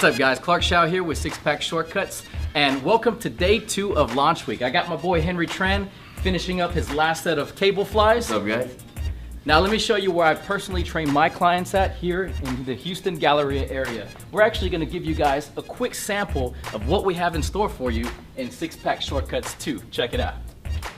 What's up guys, Clark Shaw here with Six Pack Shortcuts, and welcome to day 2 of launch week. I got my boy Henry Tran finishing up his last set of cable flies. What's up guys? Now let me show you where I personally train my clients at here in the Houston Galleria area. We're actually going to give you guys a quick sample of what we have in store for you in Six Pack Shortcuts 2. Check it out.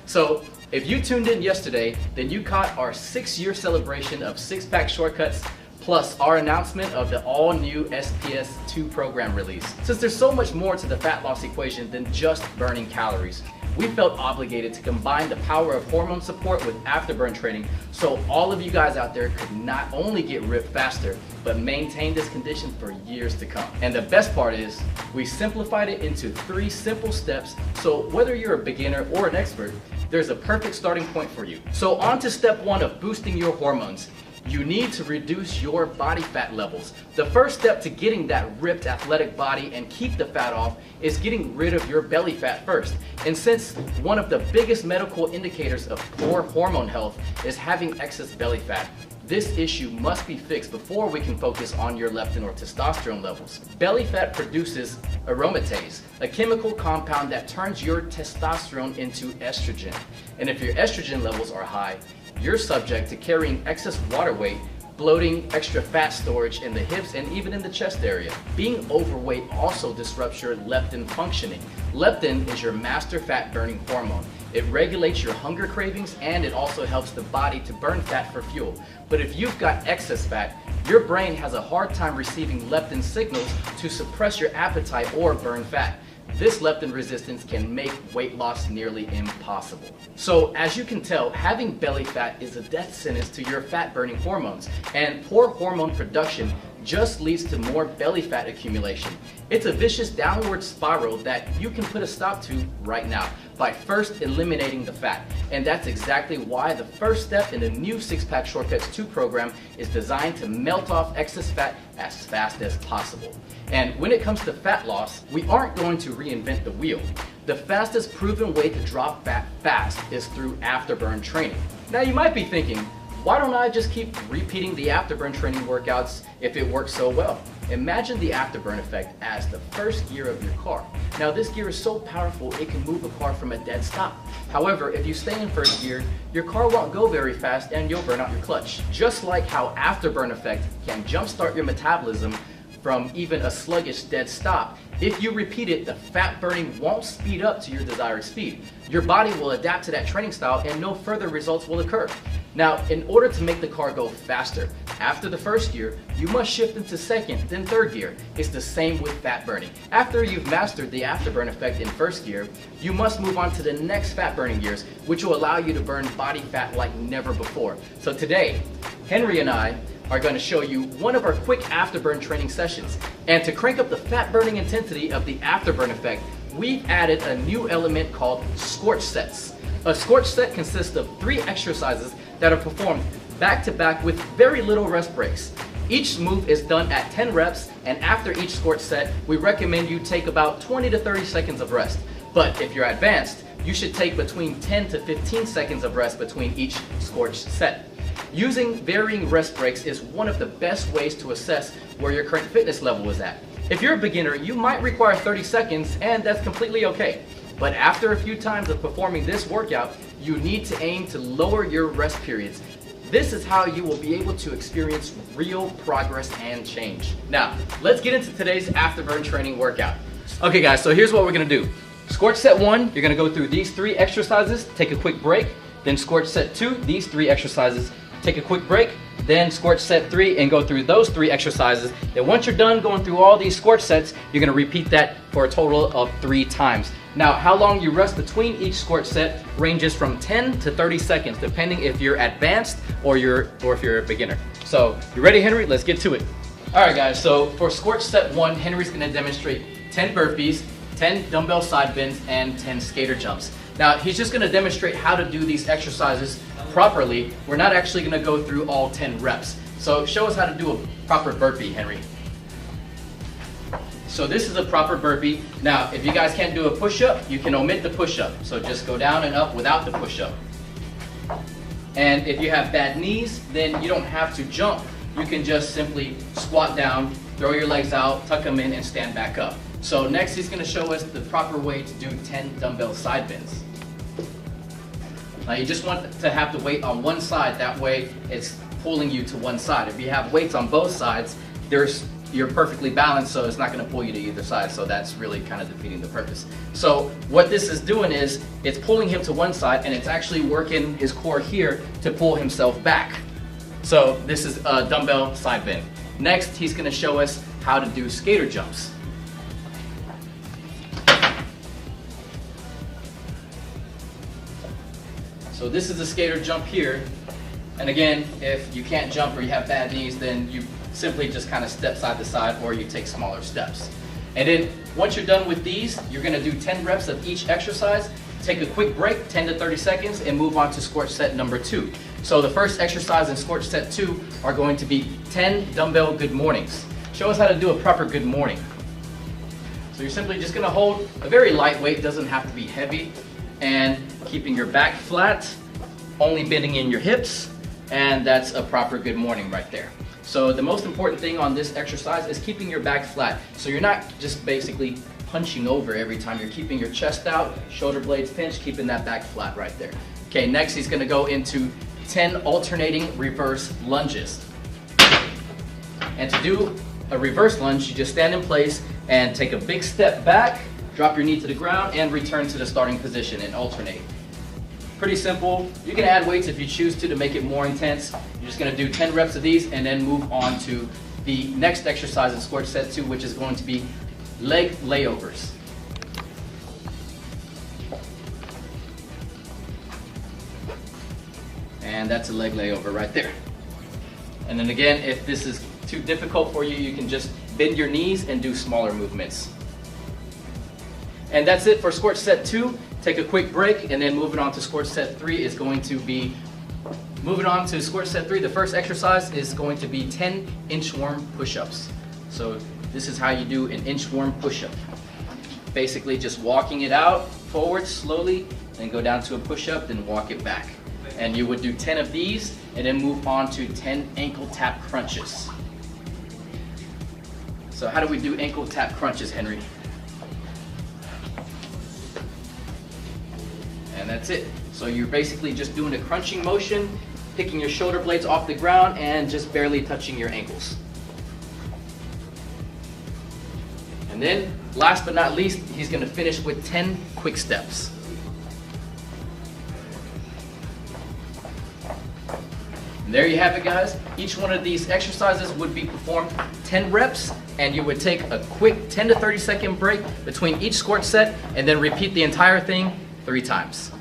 So if you tuned in yesterday, then you caught our 6-year celebration of Six Pack Shortcuts plus our announcement of the all-new SPS 2 program release. Since there's so much more to the fat loss equation than just burning calories, we felt obligated to combine the power of hormone support with afterburn training so all of you guys out there could not only get ripped faster, but maintain this condition for years to come. And the best part is, we simplified it into 3 simple steps, so whether you're a beginner or an expert, there's a perfect starting point for you. So on to step 1 of boosting your hormones. You need to reduce your body fat levels. The first step to getting that ripped athletic body and keep the fat off is getting rid of your belly fat first. And since one of the biggest medical indicators of poor hormone health is having excess belly fat, this issue must be fixed before we can focus on your leptin or testosterone levels. Belly fat produces aromatase, a chemical compound that turns your testosterone into estrogen. And if your estrogen levels are high, you're subject to carrying excess water weight, bloating, extra fat storage in the hips and even in the chest area. Being overweight also disrupts your leptin functioning. Leptin is your master fat burning hormone. It regulates your hunger cravings and it also helps the body to burn fat for fuel. But if you've got excess fat, your brain has a hard time receiving leptin signals to suppress your appetite or burn fat. This leptin resistance can make weight loss nearly impossible. So as you can tell, having belly fat is a death sentence to your fat burning hormones, and poor hormone production just leads to more belly fat accumulation. It's a vicious downward spiral that you can put a stop to right now by first eliminating the fat. And that's exactly why the first step in the new Six Pack Shortcuts 2 program is designed to melt off excess fat as fast as possible. And when it comes to fat loss, we aren't going to reinvent the wheel. The fastest proven way to drop fat fast is through afterburn training. Now you might be thinking, why don't I just keep repeating the afterburn training workouts if it works so well? Imagine the afterburn effect as the first gear of your car. Now this gear is so powerful it can move a car from a dead stop. However, if you stay in first gear, your car won't go very fast and you'll burn out your clutch. Just like how afterburn effect can jumpstart your metabolism from even a sluggish dead stop, if you repeat it, the fat burning won't speed up to your desired speed. Your body will adapt to that training style and no further results will occur. Now, in order to make the car go faster, after the first gear, you must shift into second, then third gear. It's the same with fat burning. After you've mastered the afterburn effect in first gear, you must move on to the next fat burning gears, which will allow you to burn body fat like never before. So today, Henry and I are going to show you one of our quick afterburn training sessions. And to crank up the fat burning intensity of the afterburn effect, we've added a new element called scorch sets. A scorch set consists of 3 exercises that are performed back to back with very little rest breaks. Each move is done at 10 reps, and after each scorch set, we recommend you take about 20 to 30 seconds of rest. But if you're advanced, you should take between 10 to 15 seconds of rest between each scorch set. Using varying rest breaks is one of the best ways to assess where your current fitness level is at. If you're a beginner, you might require 30 seconds, and that's completely okay. But after a few times of performing this workout, you need to aim to lower your rest periods. This is how you will be able to experience real progress and change. Now, let's get into today's afterburn training workout. Okay guys, so here's what we're gonna do. Scorch set 1, you're gonna go through these 3 exercises, take a quick break. Then scorch set 2, these 3 exercises, take a quick break. Then scorch set 3 and go through those 3 exercises. Then once you're done going through all these scorch sets, you're gonna repeat that for a total of 3 times. Now, how long you rest between each scorch set ranges from 10 to 30 seconds, depending if you're advanced or if you're a beginner. So, you ready, Henry? Let's get to it. All right, guys, so for scorch set 1, Henry's gonna demonstrate 10 burpees, 10 dumbbell side bends, and 10 skater jumps. Now, he's just gonna demonstrate how to do these exercises properly. We're not actually gonna go through all 10 reps. So show us how to do a proper burpee, Henry. So this is a proper burpee. Now, if you guys can't do a push-up, you can omit the push-up. So just go down and up without the push-up. And if you have bad knees, then you don't have to jump you can just simply squat down, throw your legs out, tuck them in, and stand back up. So next he's going to show us the proper way to do 10 dumbbell side bends. Now you just want to have the weight on one side, that way it's pulling you to one side. If you have weights on both sides, you're perfectly balanced, so it's not going to pull you to either side, so that's really kind of defeating the purpose. So what this is doing is it's pulling him to one side, and it's actually working his core here to pull himself back. So this is a dumbbell side bend. Next, he's going to show us how to do skater jumps. So this is a skater jump here. And again, if you can't jump or you have bad knees, then you simply just kind of step side to side, or you take smaller steps. And then once you're done with these, you're going to do 10 reps of each exercise. Take a quick break, 10 to 30 seconds, and move on to squat set number 2. So the first exercise in squat set 2 are going to be 10 dumbbell good mornings. Show us how to do a proper good morning. So you're simply just going to hold a very light weight, doesn't have to be heavy, and keeping your back flat, only bending in your hips, and that's a proper good morning right there. So the most important thing on this exercise is keeping your back flat. So you're not just basically punching over every time. You're keeping your chest out, shoulder blades pinched, keeping that back flat right there. Okay, next he's gonna go into 10 alternating reverse lunges. And to do a reverse lunge, you just stand in place and take a big step back, drop your knee to the ground, and return to the starting position and alternate. Pretty simple. You can add weights if you choose to make it more intense. You're just going to do 10 reps of these and then move on to the next exercise in squat set 2, which is going to be leg layovers. And that's a leg layover right there. And then again, if this is too difficult for you, you can just bend your knees and do smaller movements. And that's it for squat set 2. Take a quick break, and then moving on to squat set 3 is going to be, the first exercise is going to be 10 inchworm push-ups. So this is how you do an inchworm push-up. Basically just walking it out forward slowly, then go down to a push-up, then walk it back. And you would do 10 of these, and then move on to 10 ankle tap crunches. So how do we do ankle tap crunches, Henry? And that's it. So you're basically just doing a crunching motion, picking your shoulder blades off the ground and just barely touching your ankles. And then, last but not least, he's going to finish with 10 quick steps. And there you have it, guys. Each one of these exercises would be performed 10 reps, and you would take a quick 10 to 30 second break between each squat set, and then repeat the entire thing 3 times.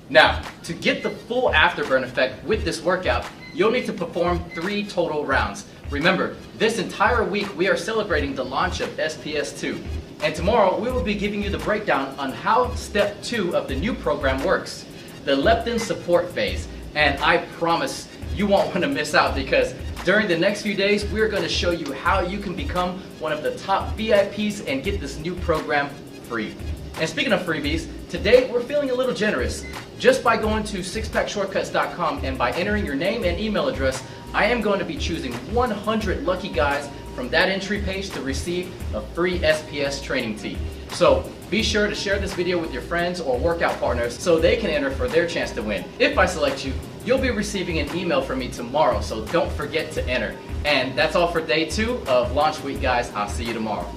Now, to get the full afterburn effect with this workout, you'll need to perform 3 total rounds. Remember, this entire week we are celebrating the launch of SPS 2. And tomorrow we will be giving you the breakdown on how step 2 of the new program works, the leptin support phase. And I promise you won't want to miss out, because during the next few days we're going to show you how you can become one of the top VIPs and get this new program free. And speaking of freebies, today we're feeling a little generous. Just by going to sixpackshortcuts.com and by entering your name and email address, I am going to be choosing 100 lucky guys from that entry page to receive a free SPS training tee. So be sure to share this video with your friends or workout partners so they can enter for their chance to win. If I select you, you'll be receiving an email from me tomorrow, so don't forget to enter. And that's all for day 2 of Launch Week, guys. I'll see you tomorrow.